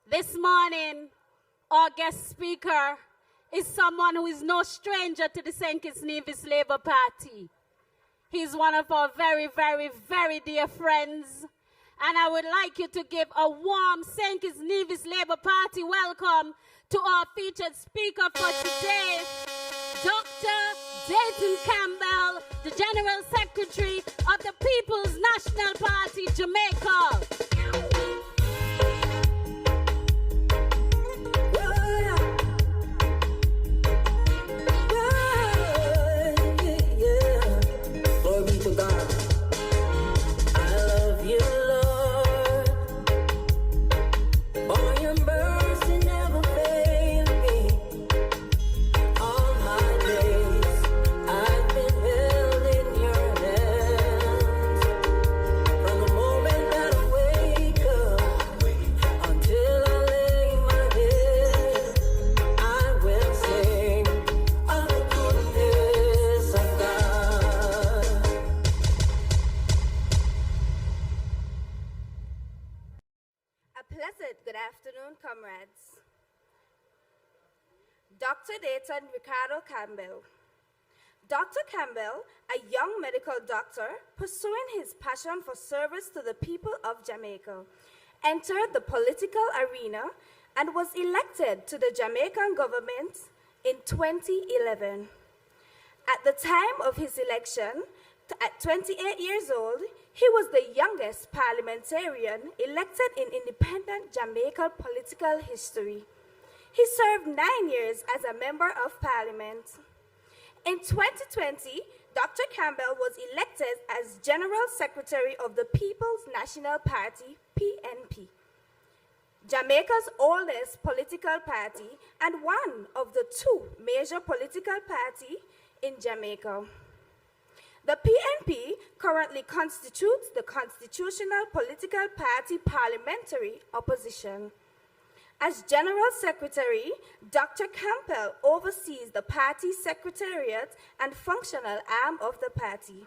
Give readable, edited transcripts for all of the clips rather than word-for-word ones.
This morning, our guest speaker is someone who is no stranger to the St. Kitts-Nevis Labour Party. He's one of our very, very, very dear friends. And I would like you to give a warm St. Kitts-Nevis Labour Party welcome to our featured speaker for today, Dr. Dayton Campbell, the General Secretary of the People's National Party, Jamaica. Comrades. Dr. Dayton Ricardo Campbell. Dr. Campbell, a young medical doctor pursuing his passion for service to the people of Jamaica, entered the political arena and was elected to the Jamaican government in 2011. At the time of his election, at 28 years old, he was the youngest parliamentarian elected in independent Jamaican political history. He served 9 years as a member of parliament. In 2020, Dr. Campbell was elected as General Secretary of the People's National Party, PNP, Jamaica's oldest political party and one of the two major political parties in Jamaica. The PNP currently constitutes the constitutional political party parliamentary opposition. As General Secretary, Dr. Campbell oversees the party secretariat and functional arm of the party.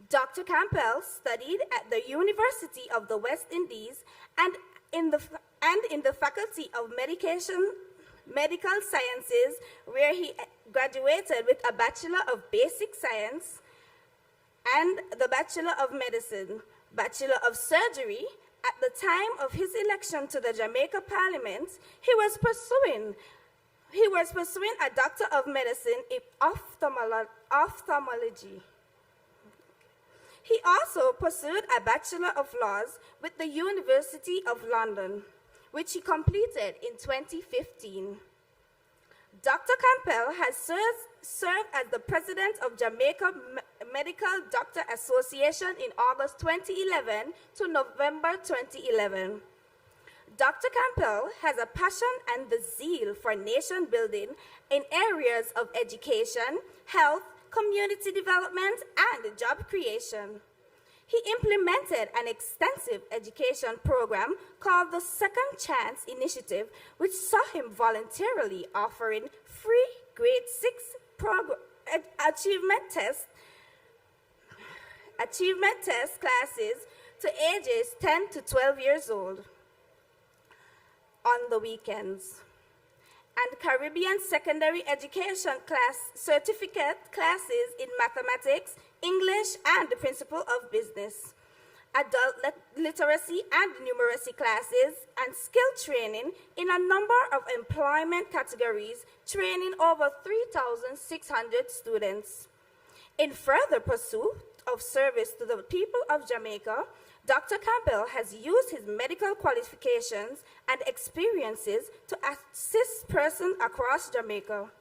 Dr. Campbell studied at the University of the West Indies and in the Faculty of Medical Sciences, where he graduated with a Bachelor of Basic Science and the Bachelor of Medicine, Bachelor of Surgery. At the time of his election to the Jamaica Parliament, he was pursuing a Doctor of Medicine in ophthalmology. He also pursued a Bachelor of Laws with the University of London, which he completed in 2015. Dr. Campbell has served as the president of Jamaica Medical Doctor Association in August 2011 to November 2011. Dr. Campbell has a passion and the zeal for nation building in areas of education, health, community development, and job creation. He implemented an extensive education program called the Second Chance Initiative, which saw him voluntarily offering free grade 6 achievement test classes to ages 10 to 12 years old on the weekends, and Caribbean secondary education certificate classes in mathematics, English, and the principle of business, adult literacy and numeracy classes, and skill training in a number of employment categories, training over 3,600 students. In further pursuit of service to the people of Jamaica, Dr. Campbell has used his medical qualifications and experiences to assist persons across Jamaica,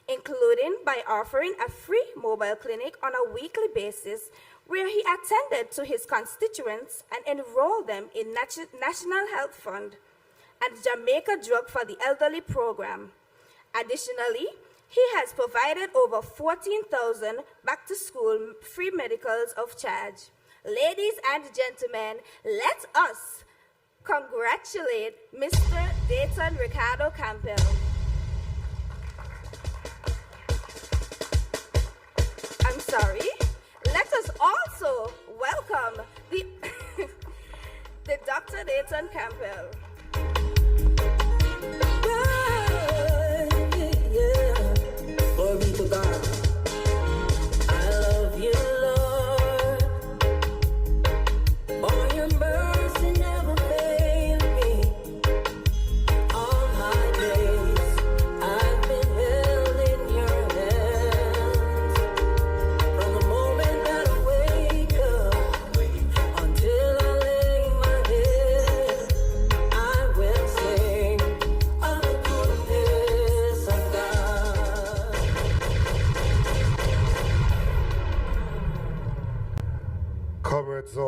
including by offering a free mobile clinic on a weekly basis where he attended to his constituents and enrolled them in National Health Fund and Jamaica Drug for the Elderly program. Additionally, he has provided over 14,000 back-to-school free medicals of charge. Ladies and gentlemen, let us congratulate Mr. Dayton Ricardo Campbell. I'm sorry. Let us also welcome the Dr. Dayton Campbell.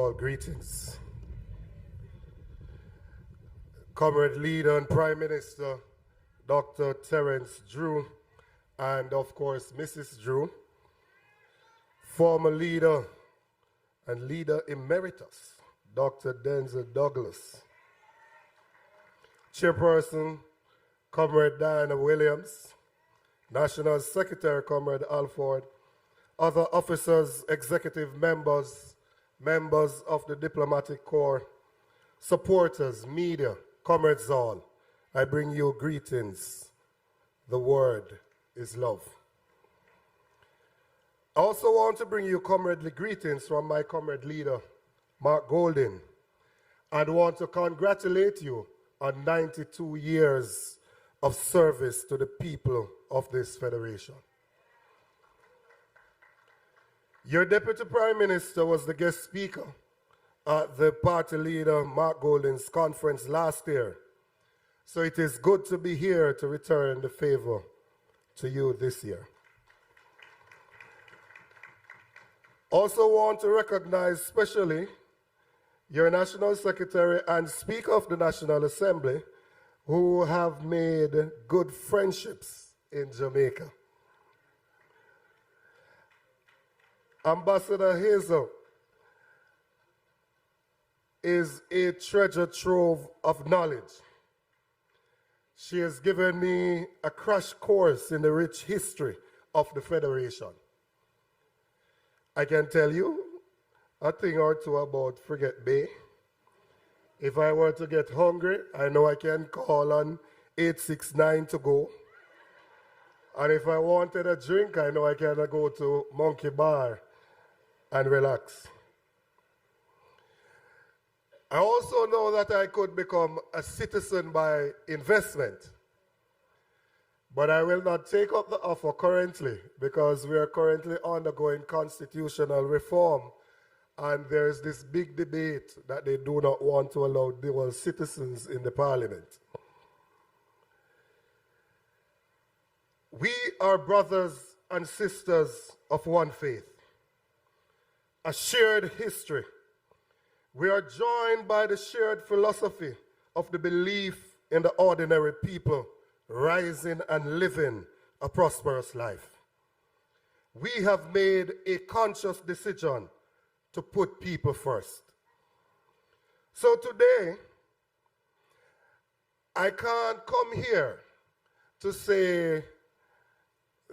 all, greetings. Comrade Leader and Prime Minister, Dr. Terence Drew, and of course, Mrs. Drew, former leader and leader emeritus, Dr. Denzel Douglas, Chairperson, Comrade Diana Williams, National Secretary, Comrade Alford, other officers, executive members, members of the Diplomatic Corps, supporters, media, comrades all, I bring you greetings. The word is love. I also want to bring you comradely greetings from my comrade leader, Mark Golding, and want to congratulate you on 92 years of service to the people of this federation. Your Deputy Prime Minister was the guest speaker at the party leader Mark Golding's conference last year. So it is good to be here to return the favor to you this year. Also want to recognize especially your National Secretary and Speaker of the National Assembly, who have made good friendships in Jamaica. Ambassador Hazel is a treasure trove of knowledge. She has given me a crash course in the rich history of the Federation. I can tell you a thing or two about Frigate Bay. If I were to get hungry, I know I can call on 869 to go. And if I wanted a drink, I know I can go to Monkey Bar and relax. I also know that I could become a citizen by investment. But I will not take up the offer currently because we are currently undergoing constitutional reform, and there is this big debate that they do not want to allow dual citizens in the parliament. We are brothers and sisters of one faith, a shared history. We are joined by the shared philosophy of the belief in the ordinary people rising and living a prosperous life. We have made a conscious decision to put people first. So today, I can't come here to say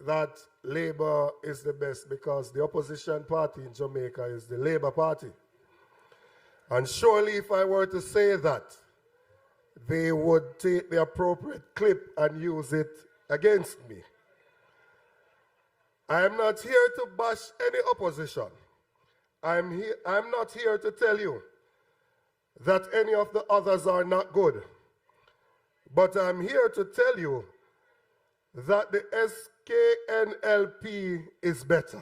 that Labour is the best because the opposition party in Jamaica is the Labour Party. And surely if I were to say that, they would take the appropriate clip and use it against me. I am not here to bash any opposition. I'm not here to tell you that any of the others are not good. But I'm here to tell you that the SKNLP is better.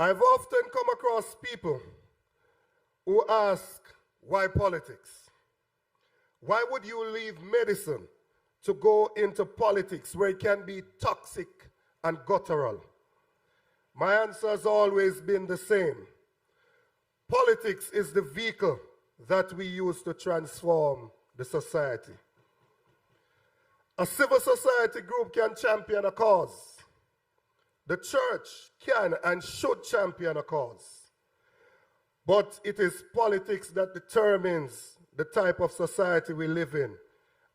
I've often come across people who ask, why politics? Why would you leave medicine to go into politics where it can be toxic and guttural? My answer has always been the same. Politics is the vehicle that we use to transform the society. A civil society group can champion a cause. The church can and should champion a cause. But it is politics that determines the type of society we live in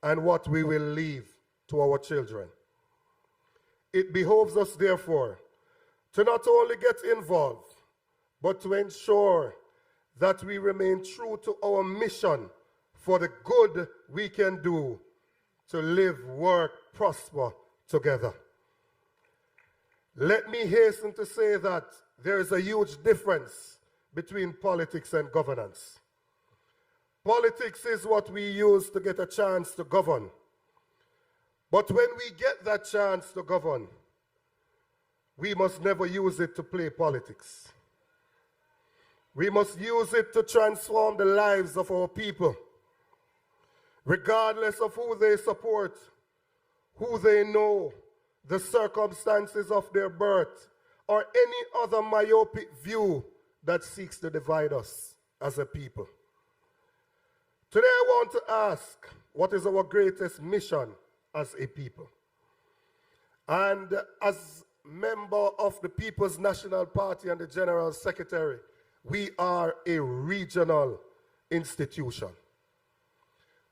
and what we will leave to our children. It behoves us, therefore, to not only get involved, but to ensure that we remain true to our mission for the good we can do to live, work, prosper together. Let me hasten to say that there is a huge difference between politics and governance. Politics is what we use to get a chance to govern. But when we get that chance to govern, we must never use it to play politics. We must use it to transform the lives of our people, regardless of who they support, who they know, the circumstances of their birth, or any other myopic view that seeks to divide us as a people. Today I want to ask, what is our greatest mission as a people? And as member of the People's National Party and the General Secretary, we are a regional institution.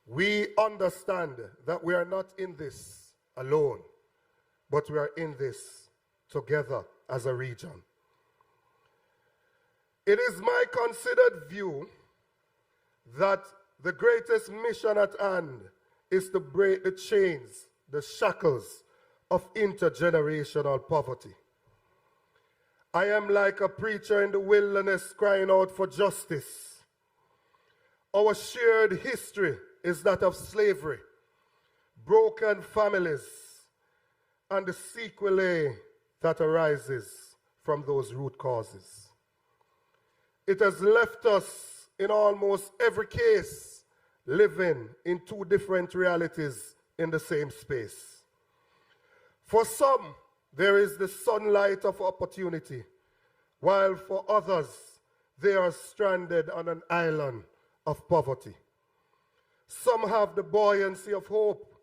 We understand that we are not in this alone, but we are in this together as a region. It is my considered view that the greatest mission at hand is to break the chains, the shackles of intergenerational poverty. I am like a preacher in the wilderness crying out for justice. Our shared history is that of slavery, broken families, and the sequelae that arises from those root causes. It has left us in almost every case living in two different realities in the same space. For some, there is the sunlight of opportunity, while for others, they are stranded on an island of poverty. Some have the buoyancy of hope,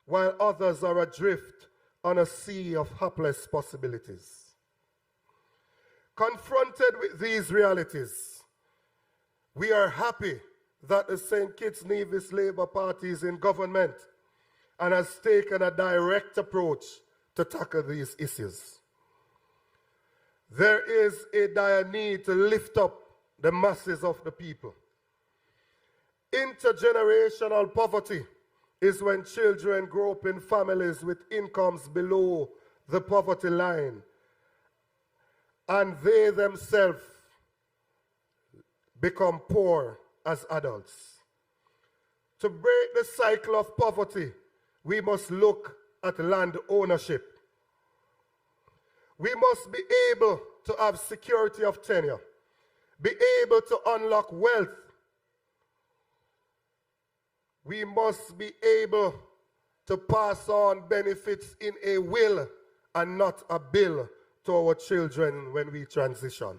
while others are adrift on a sea of hapless possibilities. Confronted with these realities, we are happy that the St. Kitts-Nevis Labour Party is in government and has taken a direct approach to tackle these issues. There is a dire need to lift up the masses of the people. Intergenerational poverty is when children grow up in families with incomes below the poverty line, and they themselves become poor as adults. To break the cycle of poverty, we must look at land ownership. We must be able to have security of tenure, be able to unlock wealth. We must be able to pass on benefits in a will and not a bill to our children when we transition.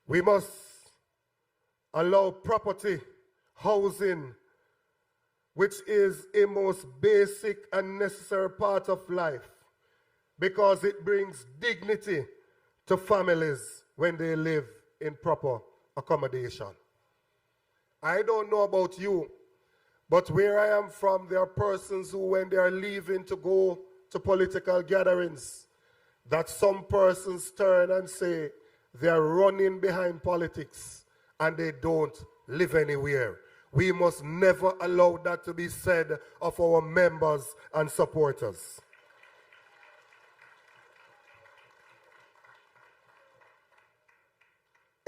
We must allow property, housing, which is a most basic and necessary part of life, because it brings dignity to families when they live in proper accommodation. I don't know about you, but where I am from, there are persons who, when they are leaving to go to political gatherings, that some persons turn and say they are running behind politics and they don't live anywhere. We must never allow that to be said of our members and supporters.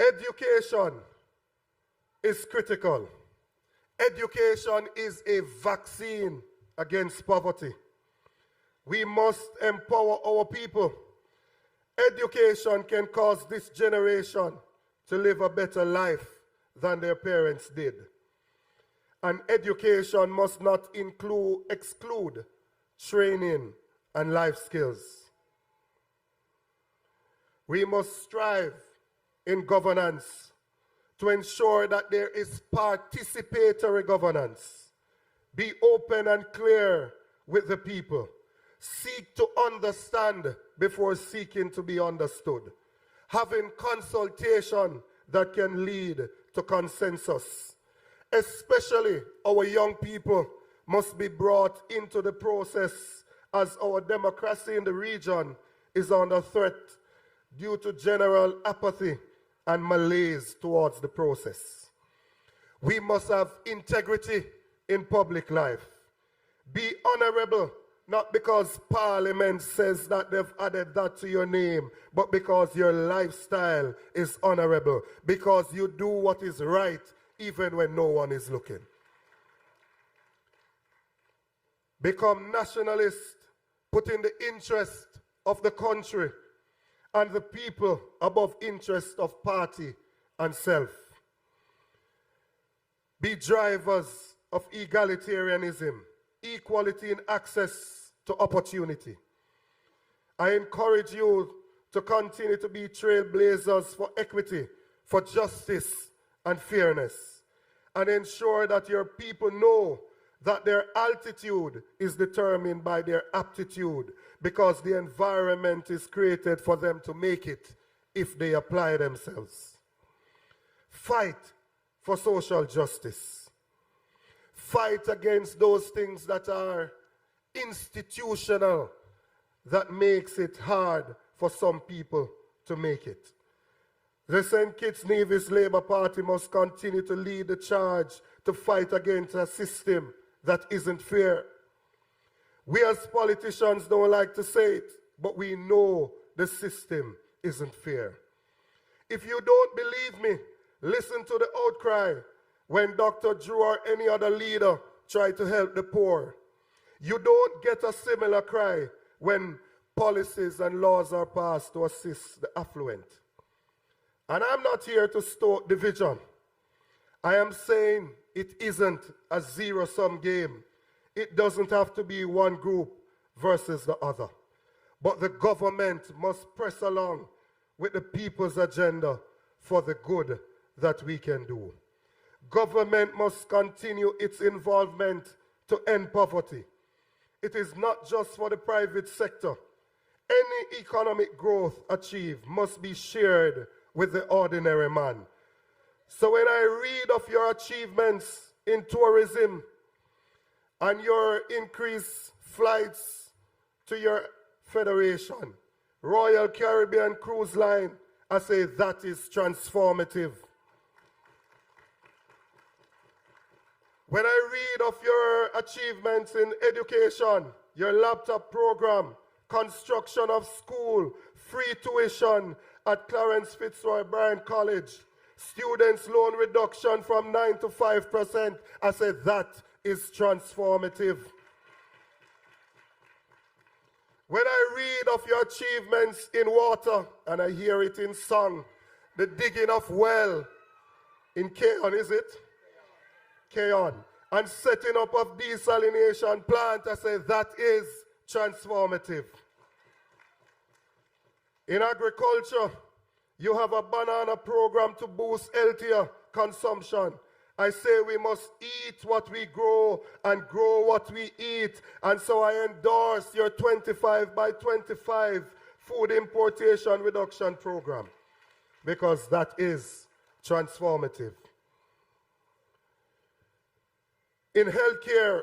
Education is critical. Education is a vaccine against poverty. We must empower our people. Education can cause this generation to live a better life than their parents did. And education must not exclude training and life skills. We must strive in governance to ensure that there is participatory governance. Be open and clear with the people. Seek to understand before seeking to be understood. Having consultation that can lead to consensus. Especially our young people must be brought into the process, as our democracy in the region is under threat due to general apathy and malaise towards the process. We must have integrity in public life. Be honorable, not because Parliament says that they've added that to your name, but because your lifestyle is honorable, because you do what is right even when no one is looking. Become nationalist, putting the interest of the country and the people above interest of party and self. Be drivers of egalitarianism, equality in access to opportunity. I encourage you to continue to be trailblazers for equity, for justice and fairness, and ensure that your people know that their altitude is determined by their aptitude, because the environment is created for them to make it if they apply themselves. Fight for social justice. Fight against those things that are institutional, that makes it hard for some people to make it. The St. Kitts-Nevis Labour Party must continue to lead the charge to fight against a system that isn't fair. We as politicians don't like to say it, but we know the system isn't fair. If you don't believe me, listen to the outcry when Dr. Drew or any other leader try to help the poor. You don't get a similar cry when policies and laws are passed to assist the affluent. And I'm not here to stoke division. I am saying it isn't a zero-sum game. It doesn't have to be one group versus the other. But the government must press along with the people's agenda for the good that we can do. Government must continue its involvement to end poverty. It is not just for the private sector. Any economic growth achieved must be shared with the ordinary man. So when I read of your achievements in tourism and your increased flights to your federation, Royal Caribbean Cruise Line, I say that is transformative. When I read of your achievements in education, your laptop program, construction of school, free tuition at Clarence Fitzroy Bryan College, students' loan reduction from 9 to 5%, I said that is transformative. When I read of your achievements in water, and I hear it in song, the digging of well in Keon, is it? Keon. And setting up of desalination plant, I say that is transformative. In agriculture, you have a banana program to boost healthier consumption. I say we must eat what we grow and grow what we eat. And so I endorse your 25 by 25 food importation reduction program, because that is transformative. In healthcare,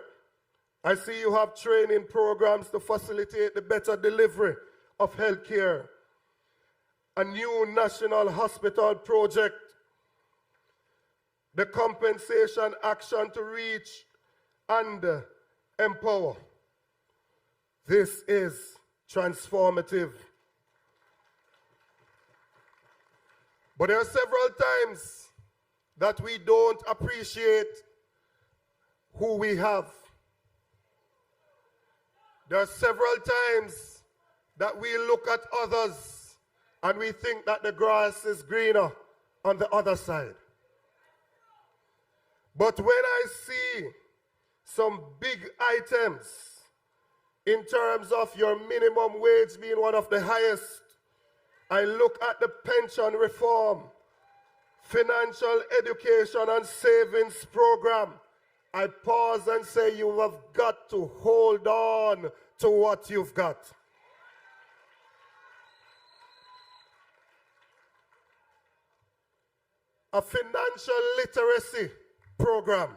I see you have training programs to facilitate the better delivery of healthcare. A new national hospital project, the compensation action to reach and empower. This is transformative. But there are several times that we don't appreciate who we have. There are several times that we look at others and we think that the grass is greener on the other side. But when I see some big items in terms of your minimum wage being one of the highest, I look at the pension reform, financial education and savings program, I pause and say you have got to hold on to what you've got. A financial literacy program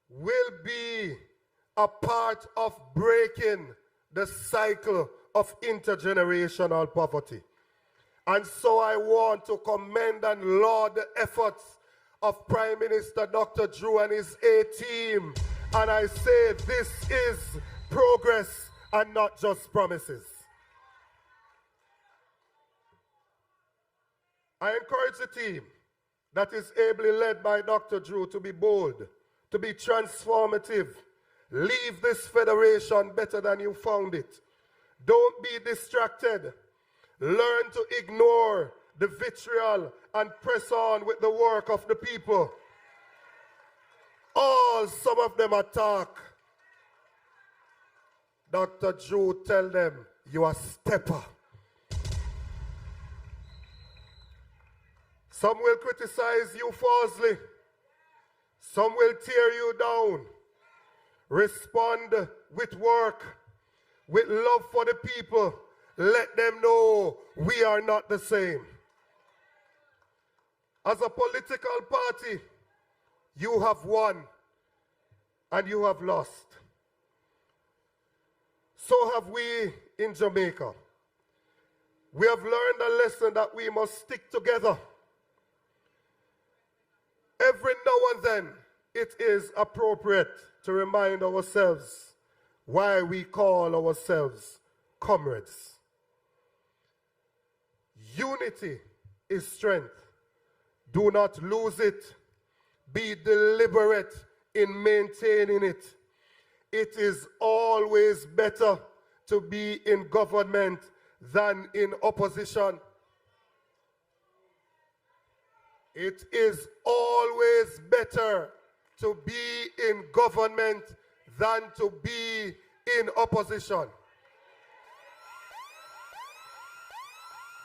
will be a part of breaking the cycle of intergenerational poverty. And so I want to commend and laud the efforts of Prime Minister Dr. Drew and his A-team. And I say this is progress and not just promises. I encourage the team that is ably led by Dr. Drew to be bold, to be transformative. Leave this federation better than you found it. Don't be distracted. Learn to ignore the vitriol and press on with the work of the people. Some of them attack. Dr. Drew tell them, you are stepper. Some will criticize you falsely. Some will tear you down. Respond with work, with love for the people. Let them know we are not the same. As a political party, you have won and you have lost. So have we in Jamaica. We have learned a lesson that we must stick together. Every now and then, it is appropriate to remind ourselves why we call ourselves comrades. Unity is strength. Do not lose it. Be deliberate in maintaining it. It is always better to be in government than in opposition. It is always better to be in government than to be in opposition.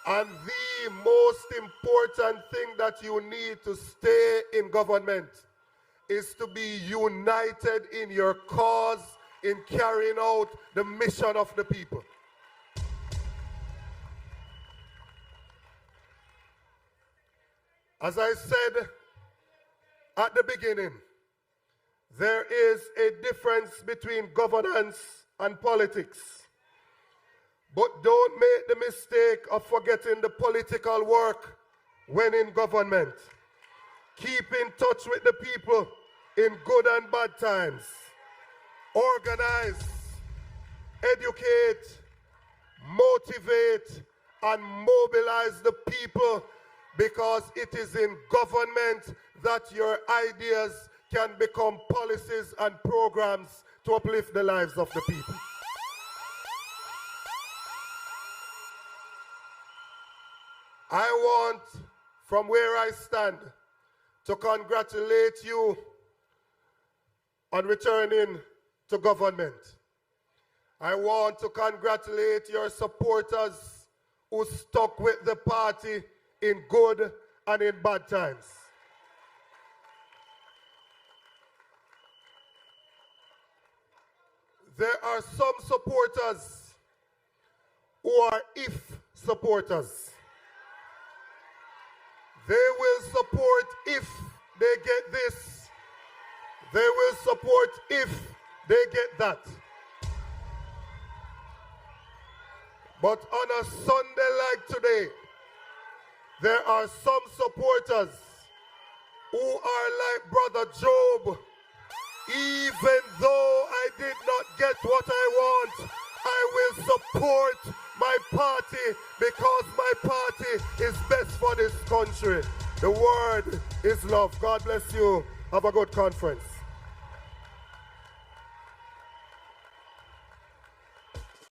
And the most important thing that you need to stay in government is to be united in your cause in carrying out the mission of the people. As I said at the beginning, there is a difference between governance and politics. But don't make the mistake of forgetting the political work when in government. Keep in touch with the people in good and bad times. Organize, educate, motivate, and mobilize the people, because it is in government that your ideas can become policies and programs to uplift the lives of the people. I want, from where I stand, to congratulate you on returning to government. I want to congratulate your supporters who stuck with the party in good and in bad times. There are some supporters who are if supporters. They will support if they get this. They will support if they get that. But on a Sunday like today, there are some supporters who are like Brother Job. Even though I did not get what I want, I will support my party because my party is best for this country. The word is love. God bless you. Have a good conference.